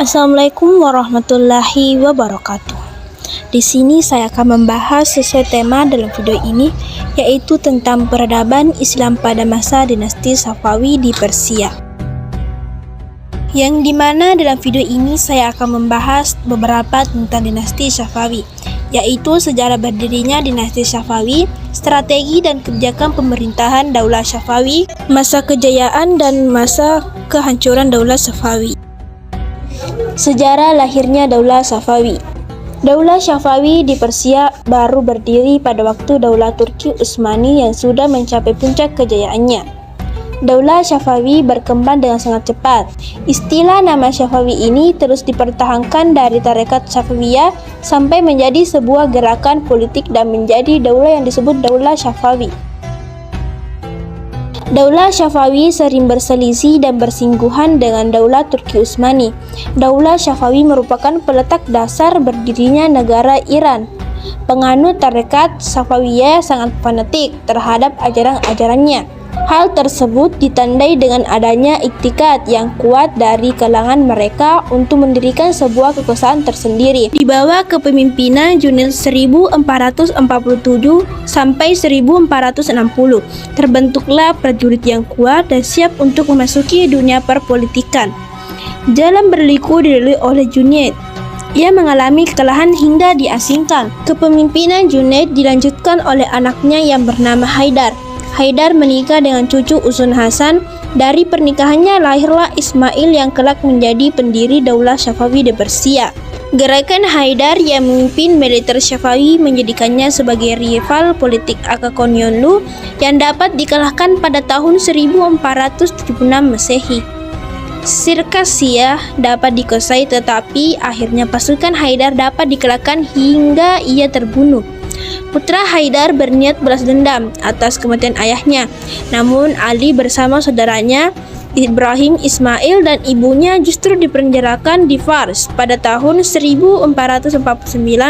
Assalamualaikum warahmatullahi wabarakatuh. Di sini saya akan membahas sesuai tema dalam video ini, yaitu tentang peradaban Islam pada masa dinasti Safawi di Persia. Yang dimana dalam video ini saya akan membahas beberapa tentang dinasti Safawi, yaitu sejarah berdirinya dinasti Safawi, strategi dan kebijakan pemerintahan Daulah Safawi, masa kejayaan dan masa kehancuran Daulah Safawi. Sejarah lahirnya Daulah Safawi. Daulah Safawi di Persia baru berdiri pada waktu Daulah Turki Utsmani yang sudah mencapai puncak kejayaannya. Daulah Safawi berkembang dengan sangat cepat. Istilah nama Safawi ini terus dipertahankan dari tarekat Safawiyah sampai menjadi sebuah gerakan politik dan menjadi daulah yang disebut Daulah Safawi. Daulah Safawi sering berselisih dan bersinggungan dengan Daulah Turki Utsmani. Daulah Safawi merupakan peletak dasar berdirinya negara Iran. Penganut tarekat Safawiyah sangat fanatik terhadap ajaran-ajarannya. Hal tersebut ditandai dengan adanya iktikad yang kuat dari kalangan mereka untuk mendirikan sebuah kekuasaan tersendiri. Di bawah kepemimpinan Junaid 1447 sampai 1460, terbentuklah prajurit yang kuat dan siap untuk memasuki dunia perpolitikan. Jalan berliku dilalui oleh Junaid. Ia mengalami kekalahan hingga diasingkan. Kepemimpinan Junaid dilanjutkan oleh anaknya yang bernama Haidar. Haidar menikah dengan cucu Usun Hasan. Dari pernikahannya lahirlah Ismail yang kelak menjadi pendiri Daulah Safawi di Persia. Gerakan Haidar yang memimpin militer Safawi menjadikannya sebagai rival politik Aga Konyonlu yang dapat dikalahkan pada tahun 1476 Masehi. Sirkasia dapat dikuasai, tetapi akhirnya pasukan Haidar dapat dikalahkan hingga ia terbunuh. Putra Haidar berniat balas dendam atas kematian ayahnya, namun Ali bersama saudaranya Ibrahim Ismail dan ibunya justru dipenjarakan di Fars pada tahun 1449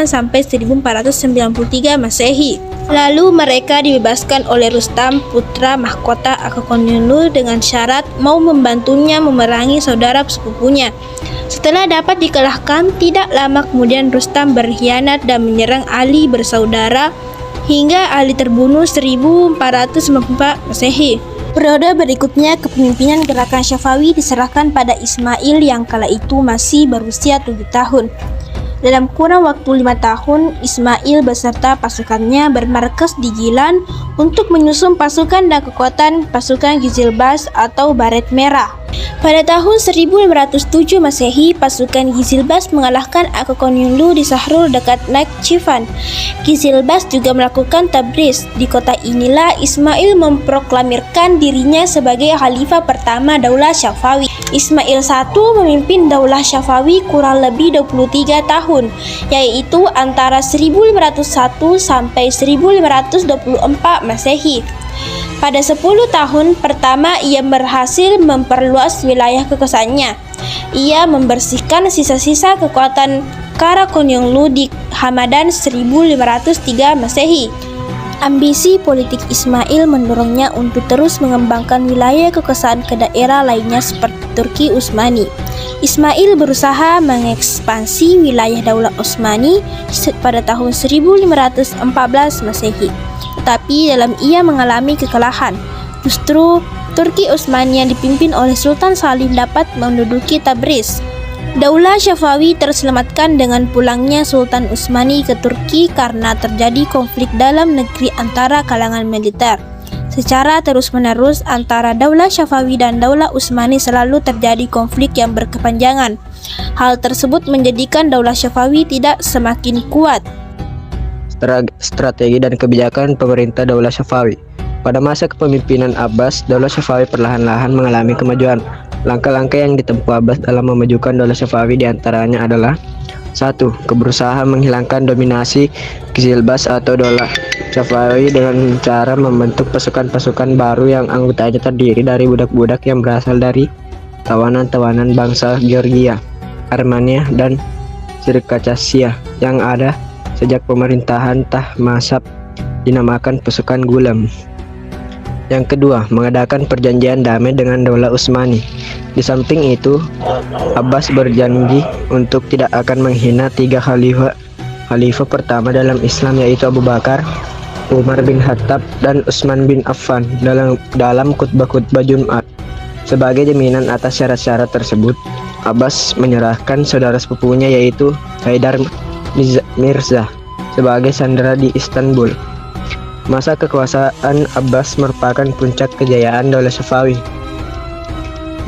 sampai 1493 Masehi. Lalu mereka dibebaskan oleh Rustam, putra mahkota Aga Konyonlu, dengan syarat mau membantunya memerangi saudara sepupunya. Setelah dapat dikalahkan, tidak lama kemudian Rustam berkhianat dan menyerang Ali bersaudara hingga Ali terbunuh 1494 Masehi. Periode berikutnya kepemimpinan gerakan Safawi diserahkan pada Ismail yang kala itu masih berusia 7 tahun. Dalam kurang waktu 5 tahun, Ismail beserta pasukannya bermarkas di Gilan untuk menyusun pasukan dan kekuatan pasukan Gizilbas atau Baret Merah. Pada tahun 1507 Masehi, pasukan Gizilbas mengalahkan Aga Konyonlu di Sahrul dekat Nakhchivan. Gizilbas juga melakukan Tabriz. Di kota inilah Ismail memproklamirkan dirinya sebagai khalifah pertama Daulah Safawi. Ismail I memimpin Daulah Safawi kurang lebih 23 tahun, yaitu antara 1501 sampai 1524 Masehi. Pada 10 tahun pertama ia berhasil memperluas wilayah kekuasaannya. Ia membersihkan sisa-sisa kekuatan Karakonyonlu di Hamadan 1503 Masehi. Ambisi politik Ismail mendorongnya untuk terus mengembangkan wilayah kekuasaan ke daerah lainnya seperti Turki Utsmani. Ismail berusaha mengekspansi wilayah Daulah Utsmani pada tahun 1514 Masehi. Tetapi dalam ia mengalami kekalahan. Justru Turki Utsmani yang dipimpin oleh Sultan Salim dapat menduduki Tabriz. Daulah Safawi terselamatkan dengan pulangnya Sultan Utsmani ke Turki karena terjadi konflik dalam negeri antara kalangan militer. Secara terus-menerus antara Daulah Safawi dan Daulah Utsmani selalu terjadi konflik yang berkepanjangan. Hal tersebut menjadikan Daulah Safawi tidak semakin kuat. Strategi dan kebijakan pemerintah Daulah Safawi. Pada masa kepemimpinan Abbas, Daulah Safawi perlahan-lahan mengalami kemajuan. Langkah-langkah yang ditempuh Abbas dalam memajukan Daulah Safawi diantaranya adalah 1. Berusaha menghilangkan dominasi Gizilbas atau Daulah Safawi dengan cara membentuk pasukan-pasukan baru yang anggotanya terdiri dari budak-budak yang berasal dari tawanan-tawanan bangsa Georgia, Armenia, dan Sirkasia yang ada sejak pemerintahan Tahmasp dinamakan pasukan Gulam. Yang kedua, mengadakan perjanjian damai dengan Daulah Utsmani. Di samping itu, Abbas berjanji untuk tidak akan menghina 3 khalifah pertama dalam Islam, yaitu Abu Bakar, Umar bin Khattab, dan Utsman bin Affan dalam khutbah-khutbah Jumat. Sebagai jaminan atas syarat-syarat tersebut, Abbas menyerahkan saudara sepupunya yaitu Haidar Mirza sebagai sandera di Istanbul. Masa kekuasaan Abbas merupakan puncak kejayaan Daulah Safawi.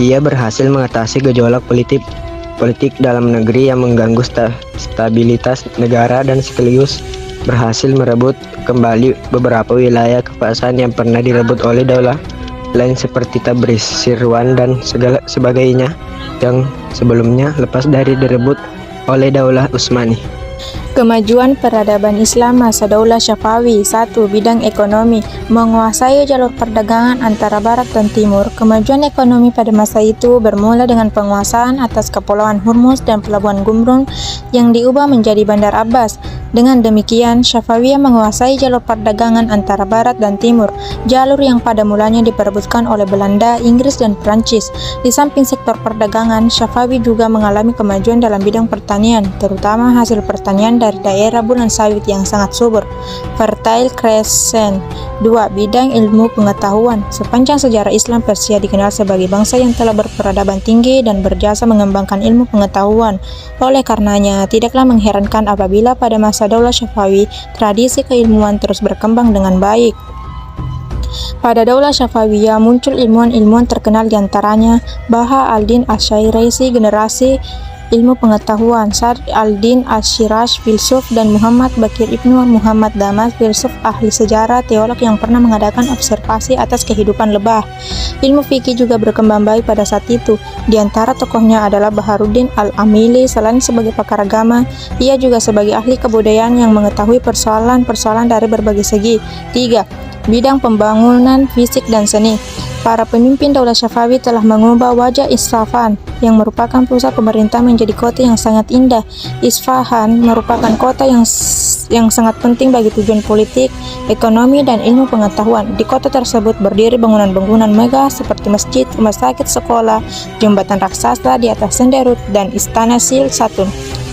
Ia berhasil mengatasi gejolak politik dalam negeri yang mengganggu stabilitas negara dan sekaligus berhasil merebut kembali beberapa wilayah kekuasaan yang pernah direbut oleh daulah lain seperti Tabriz, Sirwan, dan sebagainya yang sebelumnya lepas dari direbut oleh Daulah Utsmani. Kemajuan peradaban Islam masa Daulah Safawi. 1. Bidang ekonomi. Menguasai jalur perdagangan antara barat dan timur. Kemajuan ekonomi pada masa itu bermula dengan penguasaan atas Kepulauan Hormuz dan Pelabuhan Gumrung yang diubah menjadi Bandar Abbas. Dengan demikian, Safawiyah menguasai jalur perdagangan antara barat dan timur, jalur yang pada mulanya diperebutkan oleh Belanda, Inggris, dan Prancis. Di samping sektor perdagangan, Safawi juga mengalami kemajuan dalam bidang pertanian, terutama hasil pertanian dari daerah bulan sawit yang sangat subur, Fertile Crescent. 2. Bidang ilmu pengetahuan. Sepanjang sejarah Islam, Persia dikenal sebagai bangsa yang telah berperadaban tinggi dan berjasa mengembangkan ilmu pengetahuan. Oleh karenanya, tidaklah mengherankan apabila pada masa Daulah Safawi, tradisi keilmuan terus berkembang dengan baik. Pada Daulah Safawiyah muncul ilmuwan-ilmuwan terkenal diantaranya Baha al-Din Asy-Syairasi, generasi ilmu pengetahuan, Sa'd al-Din Asy-Syirash, filsuf, dan Muhammad Bakir Ibnu Muhammad Damas, filsuf, ahli sejarah, teolog yang pernah mengadakan observasi atas kehidupan lebah. Ilmu fikih juga berkembang baik pada saat itu. Di antara tokohnya adalah Baharuddin al-Amili. Selain sebagai pakar agama, ia juga sebagai ahli kebudayaan yang mengetahui persoalan-persoalan dari berbagai segi. 3. Bidang pembangunan fisik dan seni. Para pemimpin Daulah Safawi telah mengubah wajah Isfahan yang merupakan pusat pemerintah menjadi kota yang sangat indah. Isfahan merupakan kota yang sangat penting bagi tujuan politik, ekonomi, dan ilmu pengetahuan. Di kota tersebut berdiri bangunan-bangunan megah seperti masjid, rumah sakit, sekolah, jembatan raksasa di atas Senderut, dan istana Sil Satun.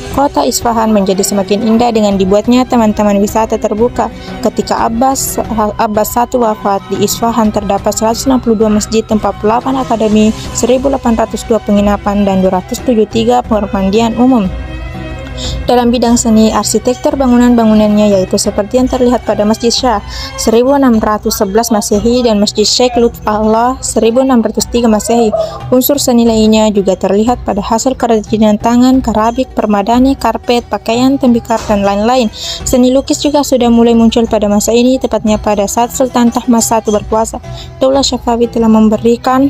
Kota Isfahan menjadi semakin indah dengan dibuatnya taman-taman wisata terbuka. Ketika Abbas I wafat, di Isfahan terdapat 162 masjid, 48 akademi, 1802 penginapan, dan 273 permandian umum. Dalam bidang seni, arsitektur bangunan-bangunannya yaitu seperti yang terlihat pada Masjid Shah 1611 Masehi dan Masjid Sheikh Lutfullah 1603 Masehi. Unsur seni lainnya juga terlihat pada hasil kerajinan tangan, keramik, permadani, karpet, pakaian, tembikar, dan lain-lain. Seni lukis juga sudah mulai muncul pada masa ini, tepatnya pada saat Sultan Tahmasp I berkuasa. Daulah Safawi telah memberikan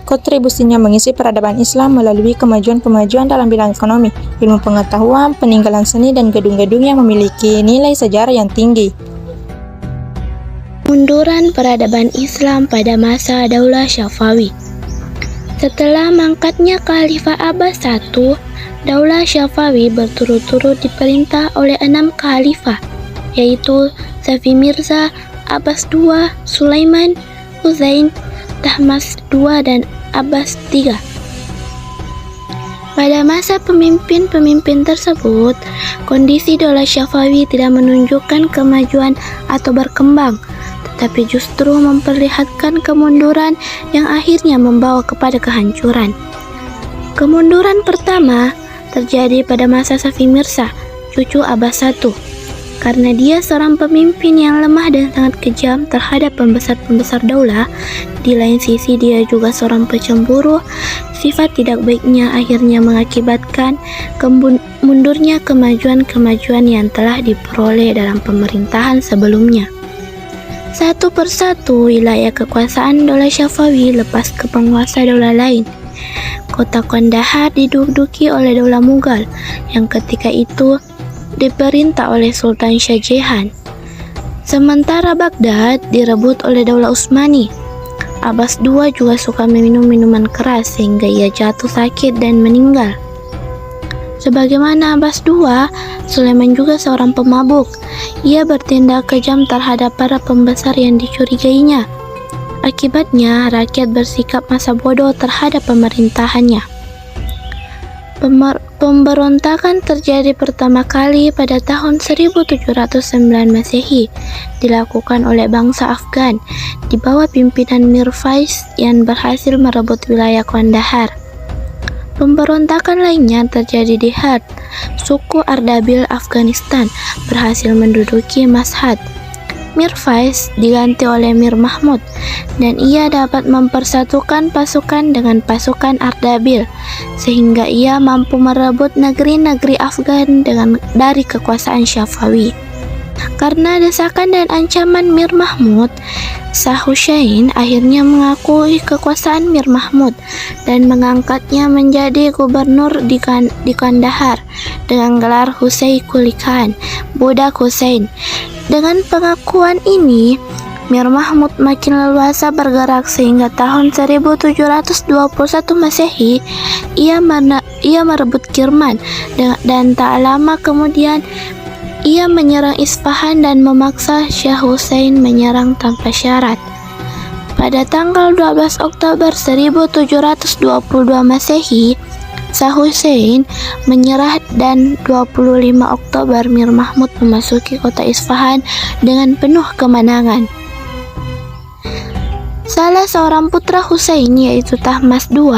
kontribusinya mengisi peradaban Islam melalui kemajuan-kemajuan dalam bidang ekonomi, ilmu pengetahuan, peninggalan seni, dan gedung-gedung yang memiliki nilai sejarah yang tinggi. Munduran peradaban Islam pada masa Daulah Safawi. Setelah mangkatnya Khalifah Abbas I, Daulah Safawi berturut-turut diperintah oleh 6 khalifah, yaitu Safi Mirza, Abbas II, Sulaiman, Husain, Tahmasp II, dan Abbas III. Pada masa pemimpin-pemimpin tersebut, kondisi Daulah Safawi tidak menunjukkan kemajuan atau berkembang, tetapi justru memperlihatkan kemunduran yang akhirnya membawa kepada kehancuran. Kemunduran pertama terjadi pada masa Safi Mirza, cucu Abbas I, karena dia seorang pemimpin yang lemah dan sangat kejam terhadap pembesar-pembesar daulah. Di lain sisi dia juga seorang pecemburu. Sifat tidak baiknya akhirnya mengakibatkan mundurnya kemajuan-kemajuan yang telah diperoleh dalam pemerintahan sebelumnya. Satu persatu wilayah kekuasaan Daulah Safawi lepas ke penguasa daulah lain. Kota Kandahar diduduki oleh Daulah Mughal yang ketika itu diperintah oleh Sultan Shah Jahan. Sementara Baghdad direbut oleh Daulah Utsmani. Abbas II juga suka meminum minuman keras sehingga ia jatuh sakit dan meninggal. Sebagaimana Abbas II, Sulaiman juga seorang pemabuk. Ia bertindak kejam terhadap para pembesar yang dicurigainya. Akibatnya, rakyat bersikap masa bodoh terhadap pemerintahannya. Pemberontakan terjadi pertama kali pada tahun 1709 Masehi, dilakukan oleh bangsa Afgan di bawah pimpinan Mir Faiz yang berhasil merebut wilayah Kandahar. Pemberontakan lainnya terjadi di Herat. Suku Ardabil Afghanistan berhasil menduduki Mashhad. Mir Faiz diganti oleh Mir Mahmud dan ia dapat mempersatukan pasukan dengan pasukan Ardabil sehingga ia mampu merebut negeri-negeri Afgan dari kekuasaan Syafawi. Karena desakan dan ancaman Mir Mahmud, Shah Hussein akhirnya mengakui kekuasaan Mir Mahmud dan mengangkatnya menjadi gubernur di Kandahar dengan gelar Husain Quli Khan, budak Hussein. Dengan pengakuan ini, Mir Mahmud makin leluasa bergerak sehingga tahun 1721 Masehi ia merebut Kirman dan tak lama kemudian ia menyerang Isfahan dan memaksa Shah Hussein menyerang tanpa syarat. Pada tanggal 12 Oktober 1722 Masehi, Shah Hussein menyerah dan 25 Oktober Mir Mahmud memasuki kota Isfahan dengan penuh kemenangan. Salah seorang putra Hussein yaitu Tahmasp II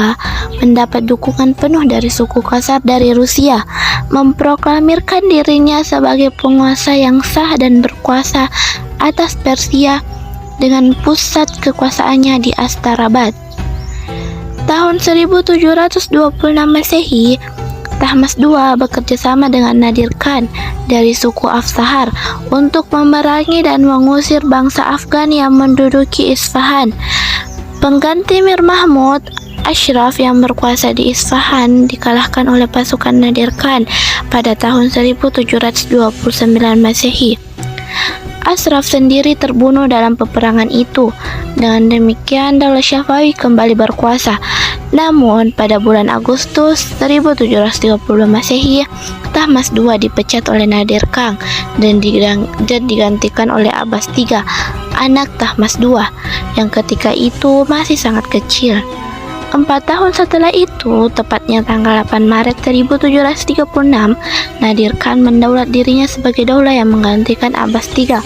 mendapat dukungan penuh dari suku Khazar dari Rusia, memproklamirkan dirinya sebagai penguasa yang sah dan berkuasa atas Persia dengan pusat kekuasaannya di Astarabad. Tahun 1726 Masehi, Tahmasp II bekerjasama dengan Nadir Khan dari suku Afshar untuk memerangi dan mengusir bangsa Afgan yang menduduki Isfahan. Pengganti Mir Mahmud, Ashraf yang berkuasa di Isfahan dikalahkan oleh pasukan Nadir Khan pada tahun 1729 Masehi. Ashraf sendiri terbunuh dalam peperangan itu. Dengan demikian Daulah Syafawi kembali berkuasa. Namun pada bulan Agustus 1730 Masehi, Tahmasp II dipecat oleh Nadir Khan dan digantikan oleh Abbas III, anak Tahmasp II, yang ketika itu masih sangat kecil. 4 tahun setelah itu, tepatnya tanggal 8 Maret 1736, Nadir Khan mendaulat dirinya sebagai daulah yang menggantikan Abbas III.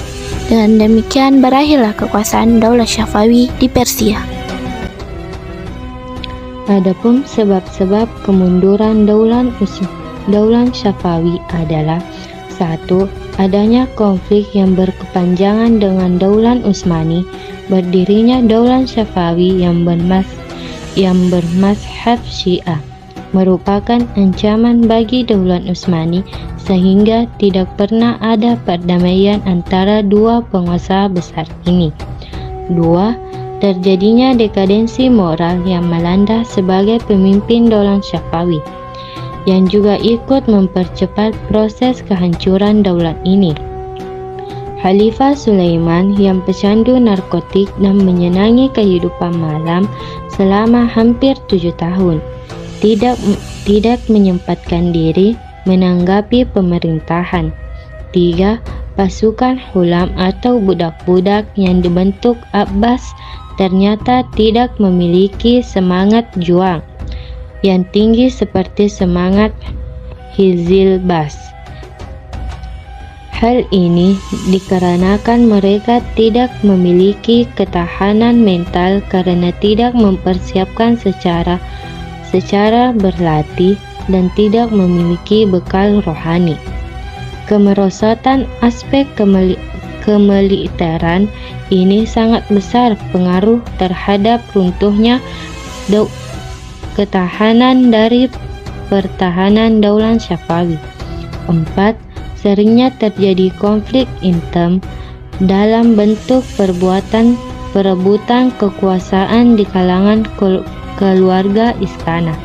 Dengan demikian berakhirlah kekuasaan Daulah Syafawi di Persia. Adapun sebab-sebab kemunduran Daulah Syafawi adalah: 1. Adanya konflik yang berkepanjangan dengan Daulah Utsmani. Berdirinya Daulah Syafawi yang bermazhab Syiah merupakan ancaman bagi Daulah Utsmani sehingga tidak pernah ada perdamaian antara dua penguasa besar ini. 2. Terjadinya dekadensi moral yang melanda sebagai pemimpin Daulah Syafawi, yang juga ikut mempercepat proses kehancuran daulat ini. Khalifah Sulaiman yang pecandu narkotik dan menyenangi kehidupan malam selama hampir 7 tahun, tidak menyempatkan diri menanggapi pemerintahan. 3. Pasukan Hulam atau budak-budak yang dibentuk Abbas ternyata tidak memiliki semangat juang yang tinggi seperti semangat Hizil Bas. Hal ini dikarenakan mereka tidak memiliki ketahanan mental karena tidak mempersiapkan secara berlatih dan tidak memiliki bekal rohani. Kemerosotan aspek kemiliteran ini sangat besar pengaruh terhadap runtuhnya ketahanan dari pertahanan Daulah Syafawi. 4. Seringnya terjadi konflik intern dalam bentuk perebutan kekuasaan di kalangan keluarga istana.